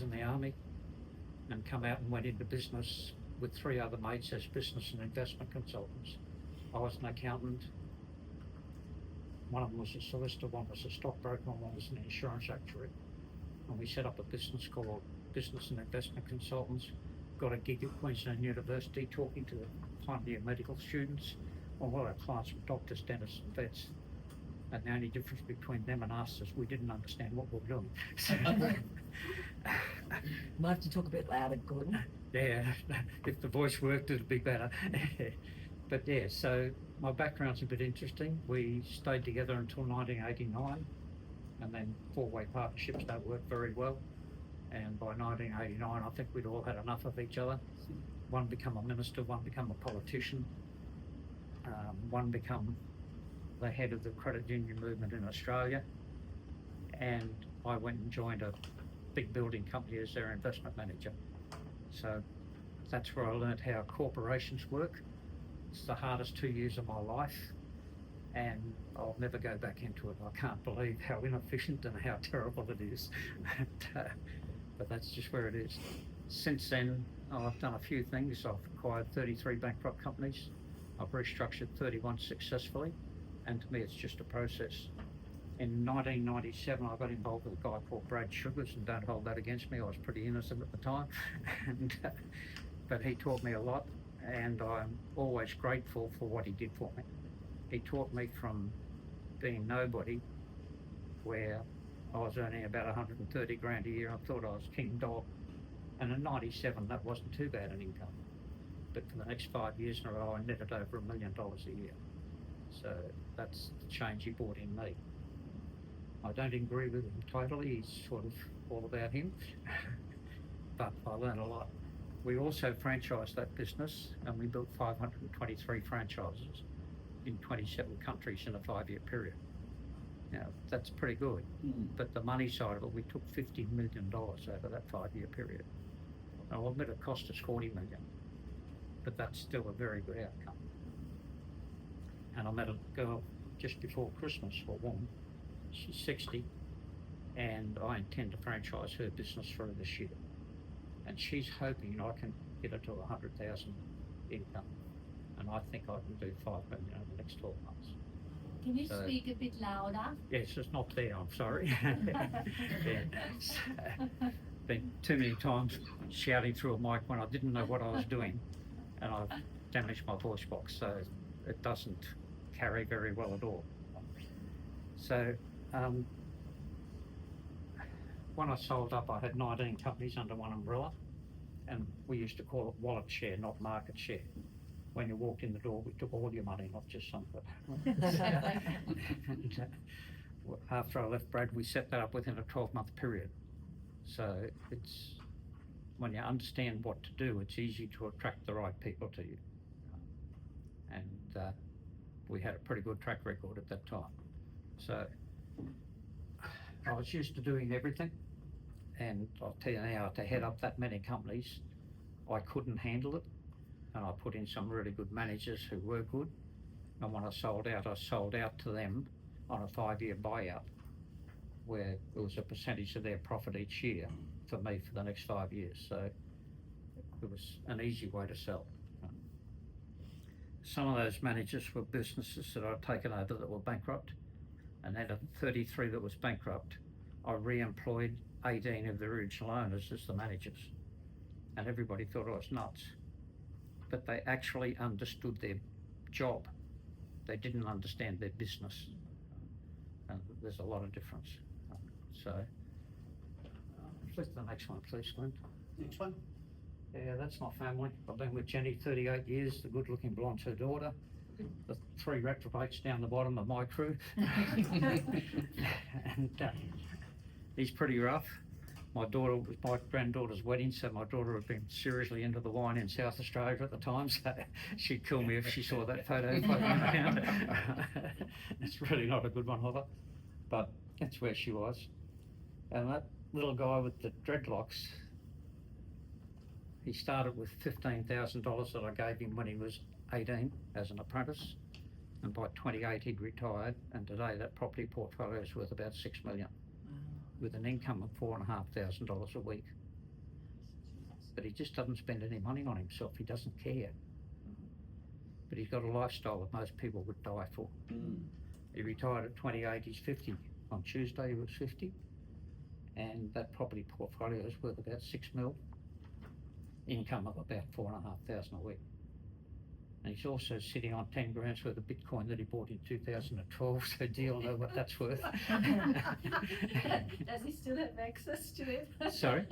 in the army and come out and went into business with 3 other mates as business and investment consultants. I was an accountant, one of them was a solicitor, one was a stockbroker, and one was an insurance actuary. And we set up a business called Business and Investment Consultants, got a gig at Queensland University talking to the final year medical students. Well, a lot of clients were doctors, dentists and vets. And the only difference between them and us is we didn't understand what we were doing. Might have to talk a bit louder, Gordon. Yeah, if the voice worked, it'd be better. But yeah, so my background's a bit interesting. We stayed together until 1989, and then 4-way partnerships don't work very well. And by 1989, I think we'd all had enough of each other. One become a minister, one become a politician, one become the head of the credit union movement in Australia, and I went and joined a big building company as their investment manager. So that's where I learned how corporations work. It's the hardest 2 years of my life, and I'll never go back into it. I can't believe how inefficient and how terrible it is. But that's just where it is. Since then, I've done a few things. I've acquired 33 bankrupt companies. I've restructured 31 successfully. And to me, it's just a process. In 1997, I got involved with a guy called Brad Sugars, and don't hold that against me. I was pretty innocent at the time, but he taught me a lot, and I'm always grateful for what he did for me. He taught me from being nobody, where I was earning about 130 grand a year. I thought I was king dog, and in 97, that wasn't too bad an income. But for the next 5 years in a row, I netted over $1 million a year. So that's the change he brought in me. I don't agree with him totally, he's sort of all about him, but I learned a lot. We also franchised that business, and we built 523 franchises in 27 countries in a 5-year period. Now, that's pretty good, but the money side of it, we took $50 million over that 5-year period. I'll admit it cost us $40 million, but that's still a very good outcome. And I met a girl just before Christmas, or one. She's 60, and I intend to franchise her business for her this year. And she's hoping I can get her to 100,000 income, and I think I can do 5 million over the next 12 months. Can you speak a bit louder? Yes, it's not there, I'm sorry. Been too many times shouting through a mic when I didn't know what I was doing, and I've damaged my voice box, so it doesn't carry very well at all. So when I sold up, I had 19 companies under one umbrella, and we used to call it wallet share, not market share. When you walked in the door, we took all your money, not just some of it. And, after I left Brad, we set that up within a 12-month period. So it's, when you understand what to do, it's easy to attract the right people to you. And we had a pretty good track record at that time. So I was used to doing everything, and I'll tell you now, to head up that many companies, I couldn't handle it, and I put in some really good managers who were good, and when I sold out to them on a 5-year buyout, where it was a percentage of their profit each year for me for the next 5 years. So it was an easy way to sell. Some of those managers were businesses that I'd taken over that were bankrupt, and out of 33 that was bankrupt, I re-employed 18 of the original owners as the managers, and everybody thought I was nuts, but they actually understood their job. They didn't understand their business, and there's a lot of difference. So flip the next one, please, Clint. Next one. Yeah, that's my family. I've been with Jenny 38 years, the good-looking blonde's her daughter. The 3 reprobates down the bottom of my crew. And he's pretty rough. My daughter was my granddaughter's wedding, so my daughter had been seriously into the wine in South Australia at the time, so she'd kill me if she saw that photo floating around. It's really not a good one of her, but that's where she was. And that little guy with the dreadlocks, he started with $15,000 that I gave him when he was 18 as an apprentice, and by 28 he'd retired, and today that property portfolio is worth about $6 million, with an income of $4,500 a week. but he just doesn't spend any money on himself. He doesn't care. But he's got a lifestyle that most people would die for. He retired at 28, he's 50. On Tuesday he was 50. And that property portfolio is worth about 6 mil. Income of about 4,500 a week. And he's also sitting on 10 grand's worth of Bitcoin that he bought in 2012, so do you all know what that's worth? Does he still have access to it? Sorry?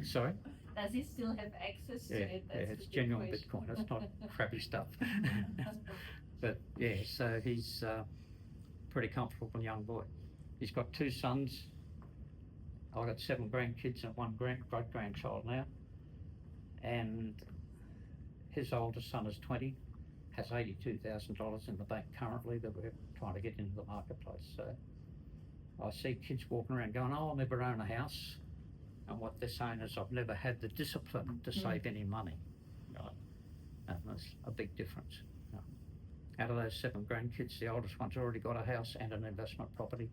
Sorry? Does he still have access to Yeah, it? yeah, That's it's the big genuine question. Bitcoin, it's not crappy stuff. But yeah, so he's a pretty comfortable young boy. He's got 2 sons. I've got 7 grandkids and 1 great-grandchild now. And his oldest son is 20, has $82,000 in the bank currently that we're trying to get into the marketplace. So I see kids walking around going, oh, I'll never own a house. And what they're saying is, I've never had the discipline to save any money. Right? And there's a big difference. You know. Out of those 7 grandkids, the oldest one's already got a house and an investment property.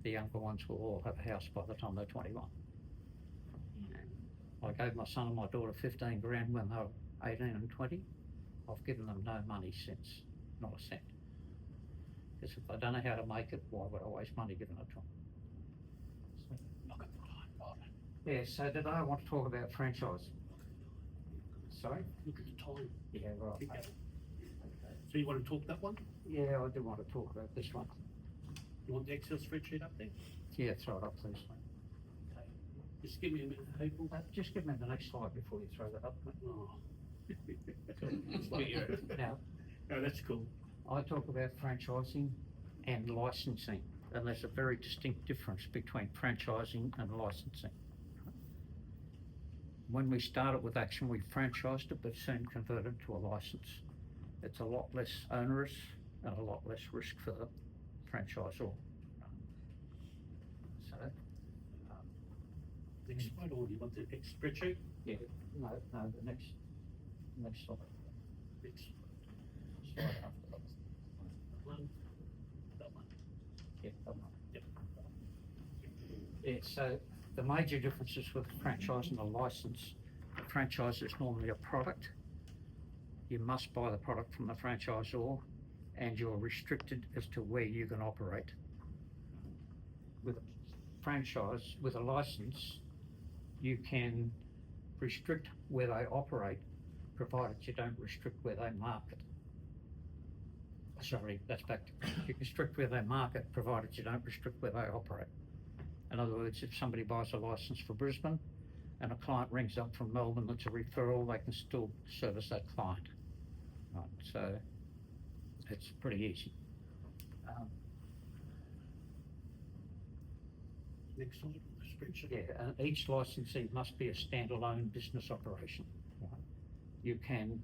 The younger ones will all have a house by the time they're 21. I gave my son and my daughter 15 grand when they were 18 and 20. I've given them no money since, not a cent. Because if they don't know how to make it, why would I waste money giving it to them? So, I've got the time, Bob. yeah, so today I want to talk about franchise. Sorry? Look at the time. Yeah, right. Keep going. So you want to talk that one? Yeah, I do want to talk about this one. You want the Excel spreadsheet up there? Yeah, throw it up, please. Okay. Just give me a minute, people. Just give me the next slide before you throw that up. mate. Oh. Cool. Let's get you. Now, Oh, that's cool. I talk about franchising and licensing, and there's a very distinct difference between franchising and licensing. When we started with Action, we franchised it, but soon converted to a license. It's a lot less onerous and a lot less risk for the franchisor. So, Next slide, or do you want the next spreadsheet? yeah, no, the next slide. Next Slide after that. one. That one. Yeah, that one. Yep. Yeah, so the major differences with a franchise and a license, a franchise is normally a product. You must buy the product from the franchisor, and you're restricted as to where you can operate. With a franchise, with a license, you can restrict where they operate, provided you don't restrict where they market. Sorry, that's back to, you restrict where they market, provided you don't restrict where they operate. In other words, if somebody buys a license for Brisbane and a client rings up from Melbourne that's a referral, they can still service that client. Right, so it's pretty easy. Next slide, the spreadsheet. Yeah, and each licensee must be a standalone business operation. Right? You can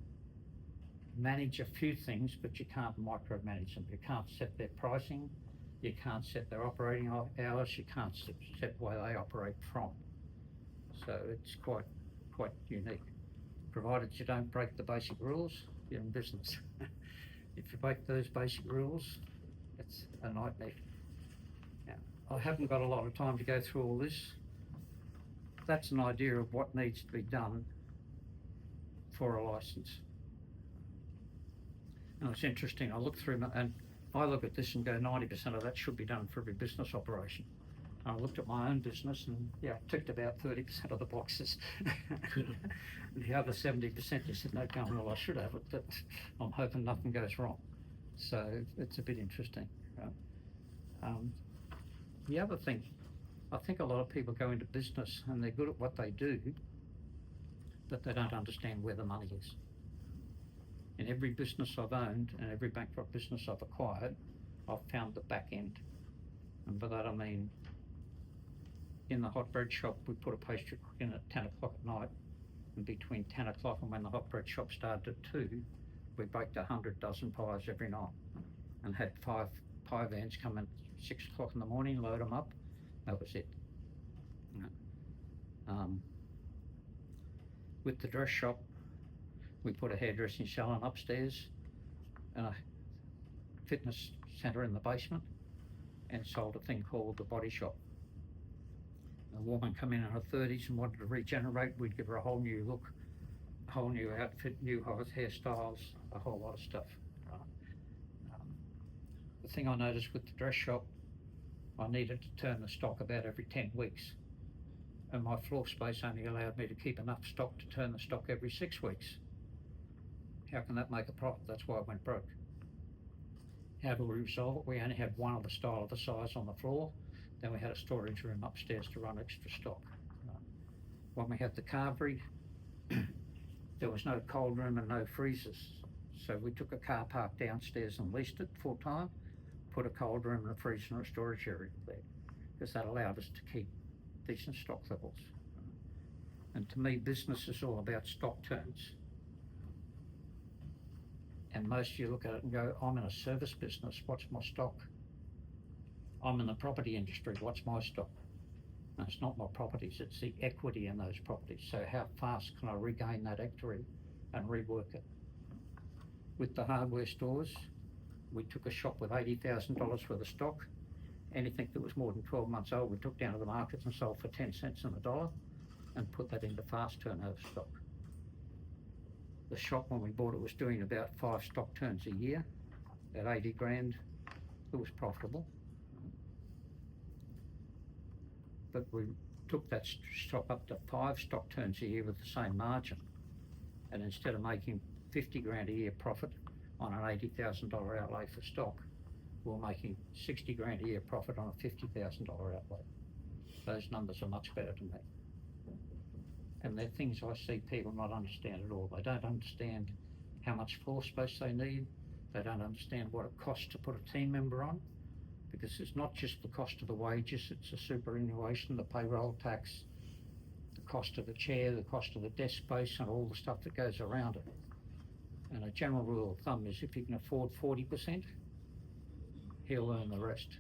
manage a few things, but you can't micromanage them. You can't set their pricing, you can't set their operating hours, you can't set where they operate from. So it's quite unique. Provided you don't break the basic rules, you're in business. If you break those basic rules, it's a nightmare. Now, I haven't got a lot of time to go through all this. That's an idea of what needs to be done for a license. And it's interesting, I look through and I look at this and go, 90% of that should be done for every business operation. And I looked at my own business and yeah, I ticked about 30% of the boxes. The other 70% just said, no, going, well, I should have it, but I'm hoping nothing goes wrong. So it's a bit interesting. Right? The other thing, I think a lot of people go into business and they're good at what they do, but they don't understand where the money is. In every business I've owned and every bankrupt business I've acquired, I've found the back end. And by that I mean, in the hot bread shop, we put a pastry cook in at 10 o'clock at night. And between 10 o'clock and when the hot bread shop started at 2, we baked 100 dozen pies every night. And had 5 pie vans come in 6 o'clock in the morning, load them up. That was it. With the dress shop, we put a hairdressing salon upstairs and a fitness centre in the basement and sold a thing called the Body Shop. a woman come in her 30s and wanted to regenerate, we'd give her a whole new look, a whole new outfit, new hairstyles, a whole lot of stuff. The thing I noticed with the dress shop, I needed to turn the stock about every 10 weeks. And my floor space only allowed me to keep enough stock to turn the stock every 6 weeks. How can that make a profit? That's why I went broke. How do we resolve it? We only had one other style of the size on the floor. Then we had a storage room upstairs to run extra stock. When we had the carvery, there was no cold room and no freezers. So we took a car park downstairs and leased it full time, put a cold room and a freezer and a storage area there, because that allowed us to keep decent stock levels. And to me, business is all about stock turns. And most of you look at it and go, I'm in a service business, what's my stock? I'm in the property industry, what's my stock? No, it's not my properties, it's the equity in those properties. So how fast can I regain that equity and rework it? With the hardware stores, we took a shop with $80,000 worth of stock. Anything that was more than 12 months old, we took down to the markets and sold for 10 cents on the dollar and put that into fast turnover stock. The shop, when we bought it, was doing about 5 stock turns a year, about 80 grand. It was profitable. But we took that shop up to 5 stock turns a year with the same margin. And instead of making 50 grand a year profit on an $80,000 outlay for stock, we're making 60 grand a year profit on a $50,000 outlay. Those numbers are much better to me. And they're things I see people not understand at all. They don't understand how much floor space they need. They don't understand what it costs to put a team member on, because it's not just the cost of the wages, it's the superannuation, the payroll tax, the cost of the chair, the cost of the desk space and all the stuff that goes around it. And a general rule of thumb is if you can afford 40%, he'll earn the rest.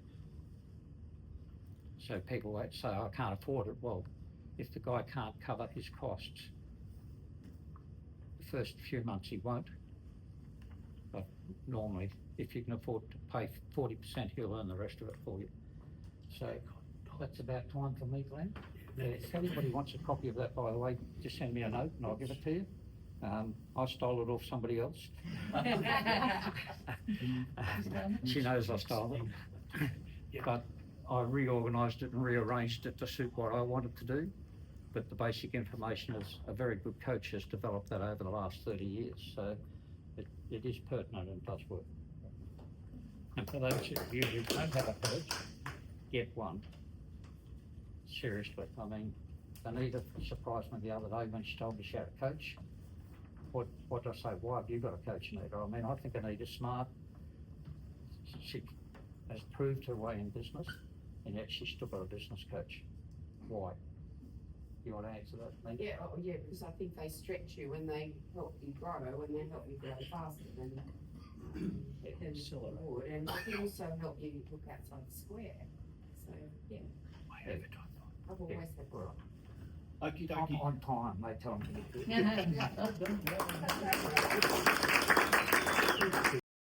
So people won't say, I can't afford it. Well, if the guy can't cover his costs, the first few months he won't. But normally, if you can afford to pay 40%, he'll earn the rest of it for you. So that's about time for me, Glenn. If anybody wants a copy of that, by the way, just send me a note and I'll give it to you. I stole it off somebody else. She knows I stole it. But I reorganised it and rearranged it to suit what I wanted to do. But the basic information is a very good coach has developed that over the last 30 years. So it is pertinent and does work. And for those of you who don't have a coach, get one. Seriously, I mean, Anita surprised me the other day when she told me she had a coach. What did I say? Why have you got a coach, Anita? I mean, I think Anita's smart. She has proved her way in business, and yet she's still got a business coach. Why? You want to answer that, Anita? Yeah, yeah, because I think they stretch you when they help you grow, when they help you grow faster than you would, and they can also help you look outside the square. So, yeah, I've always had that. Okie I'm dokie. on time, they tell me.